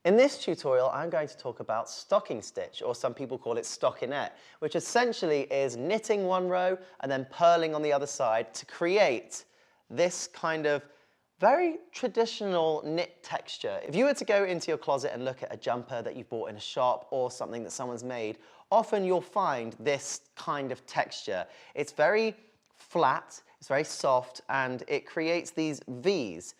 In this tutorial, I'm going to talk about stocking stitch, or some people call it stockinette, which essentially is knitting one row and then purling on the other side to create this kind of very traditional knit texture. If you were to go into your closet and look at a jumper that you bought in a shop or something that someone's made, often you'll find this kind of texture. It's very flat, it's very soft, and it creates these V's.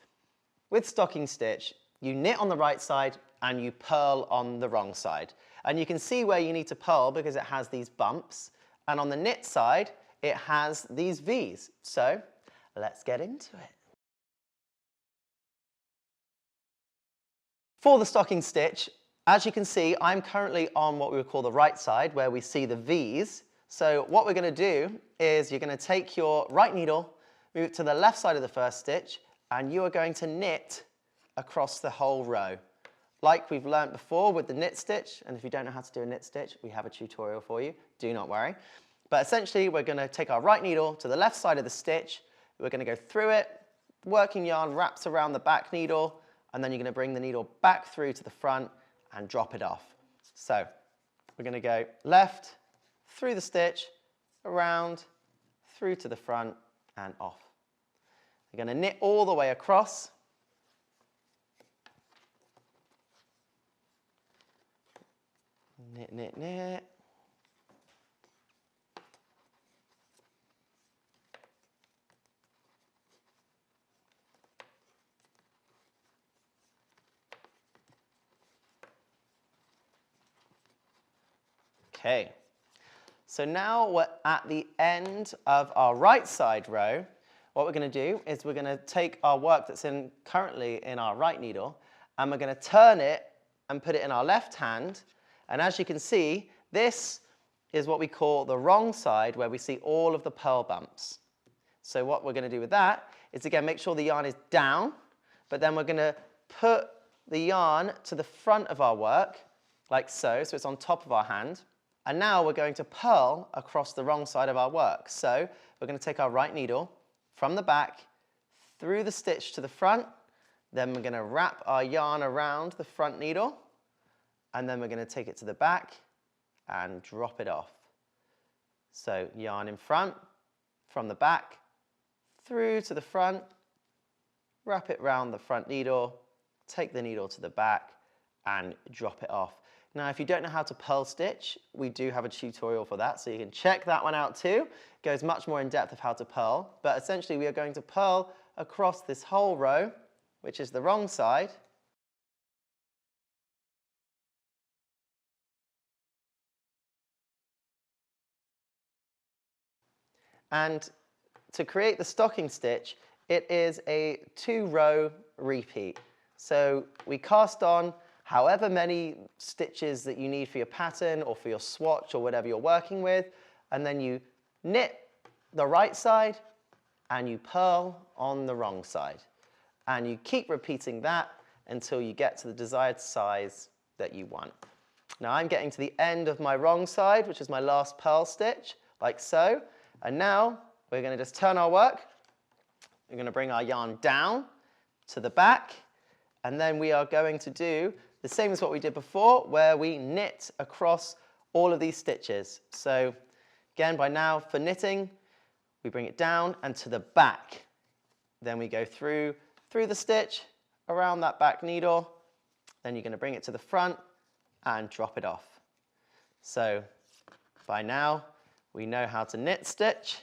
With stocking stitch, you knit on the right side and you purl on the wrong side. And you can see where you need to purl because it has these bumps. And on the knit side, it has these V's. So let's get into it. For the stocking stitch, as you can see, I'm currently on what we would call the right side, where we see the V's. So what we're going to do is you're going to take your right needle, move it to the left side of the first stitch, and you are going to knit across the whole row. Like we've learnt before with the knit stitch, and if you don't know how to do a knit stitch, we have a tutorial for you, do not worry. But essentially, we're going to take our right needle to the left side of the stitch, we're going to go through it, working yarn wraps around the back needle, and then you're going to bring the needle back through to the front and drop it off. So we're going to go left, through the stitch, around, through to the front, and off. You're going to knit all the way across. Knit, knit, knit. Okay, so now we're at the end of our right side row. What we're going to do is we're going to take our work that's currently in our right needle, and we're going to turn it and put it in our left hand. And as you can see, this is what we call the wrong side, where we see all of the purl bumps. So what we're going to do with that is, again, make sure the yarn is down, but then we're going to put the yarn to the front of our work, like so it's on top of our hand. And now we're going to purl across the wrong side of our work. So we're going to take our right needle from the back, through the stitch to the front, then we're going to wrap our yarn around the front needle, and then we're going to take it to the back and drop it off. So yarn in front, from the back, through to the front, wrap it round the front needle, take the needle to the back, and drop it off. Now, if you don't know how to purl stitch, we do have a tutorial for that, so you can check that one out too. It goes much more in depth of how to purl, but essentially we are going to purl across this whole row, which is the wrong side. And to create the stocking stitch, it is a 2-row repeat. So we cast on however many stitches that you need for your pattern or for your swatch or whatever you're working with, and then you knit the right side and you purl on the wrong side. And you keep repeating that until you get to the desired size that you want. Now I'm getting to the end of my wrong side, which is my last purl stitch, like so. And now we're going to just turn our work. We're going to bring our yarn down to the back, and then we are going to do the same as what we did before, where we knit across all of these stitches. So again, by now for knitting, we bring it down and to the back. Then we go through the stitch, around that back needle, then you're going to bring it to the front and drop it off. So by now, we know how to knit stitch.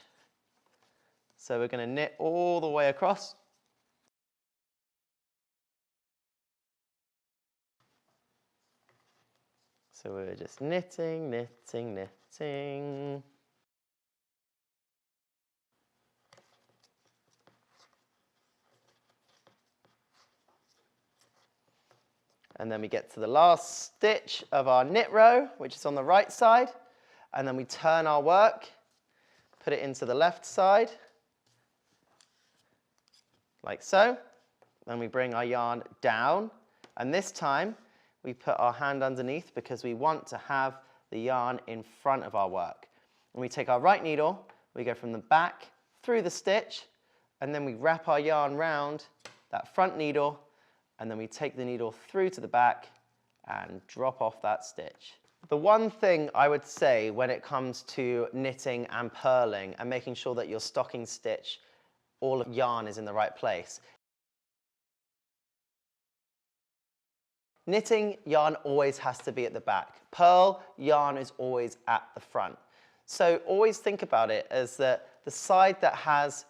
So we're going to knit all the way across. So we're just knitting, knitting, knitting. And then we get to the last stitch of our knit row, which is on the right side. And then we turn our work, put it into the left side, like so. Then we bring our yarn down, and this time we put our hand underneath because we want to have the yarn in front of our work. And we take our right needle, we go from the back through the stitch, and then we wrap our yarn round that front needle, and then we take the needle through to the back and drop off that stitch. The one thing I would say when it comes to knitting and purling and making sure that your stocking stitch, all of yarn is in the right place. Knitting yarn always has to be at the back. Purl yarn is always at the front. So always think about it as that the side that has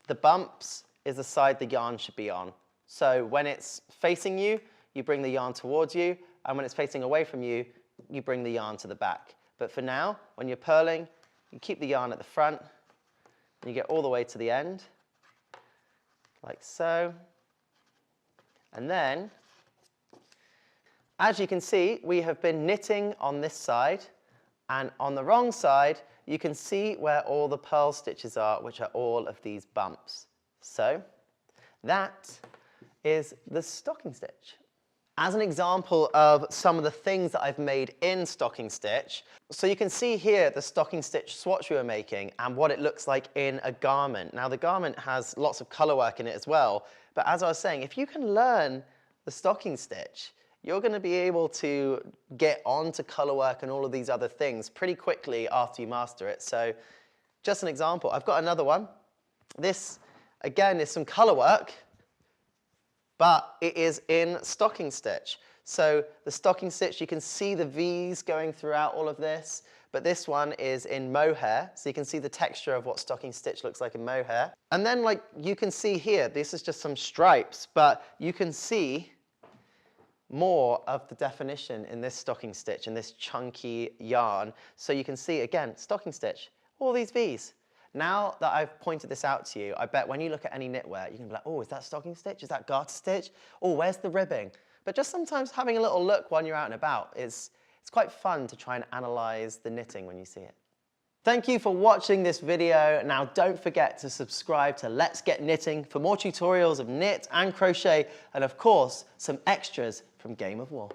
the bumps is the side the yarn should be on. So when it's facing you, you bring the yarn towards you, and when it's facing away from you, you bring the yarn to the back. But for now, when you're purling, you keep the yarn at the front, and you get all the way to the end, like so. And then, as you can see, we have been knitting on this side, and on the wrong side, you can see where all the purl stitches are, which are all of these bumps. So that is the stocking stitch. As an example of some of the things that I've made in stocking stitch, so you can see here the stocking stitch swatch we were making and what it looks like in a garment. Now the garment has lots of color work in it as well, but as I was saying, if you can learn the stocking stitch, you're going to be able to get on to color work and all of these other things pretty quickly after you master it. So just an example, I've got another one. This, again, is some color work, but it is in stocking stitch. So the stocking stitch, you can see the V's going throughout all of this, but this one is in mohair, so you can see the texture of what stocking stitch looks like in mohair. And then, like, you can see here, this is just some stripes, but you can see more of the definition in this stocking stitch, in this chunky yarn. So you can see, again, stocking stitch, all these V's. Now that I've pointed this out to you, I bet when you look at any knitwear, you can be like, oh, is that stocking stitch? Is that garter stitch? Oh, where's the ribbing? But just sometimes having a little look when you're out and about it's quite fun to try and analyze the knitting when you see it. Thank you for watching this video. Now don't forget to subscribe to Let's Get Knitting for more tutorials of knit and crochet, and of course, some extras from Game of War.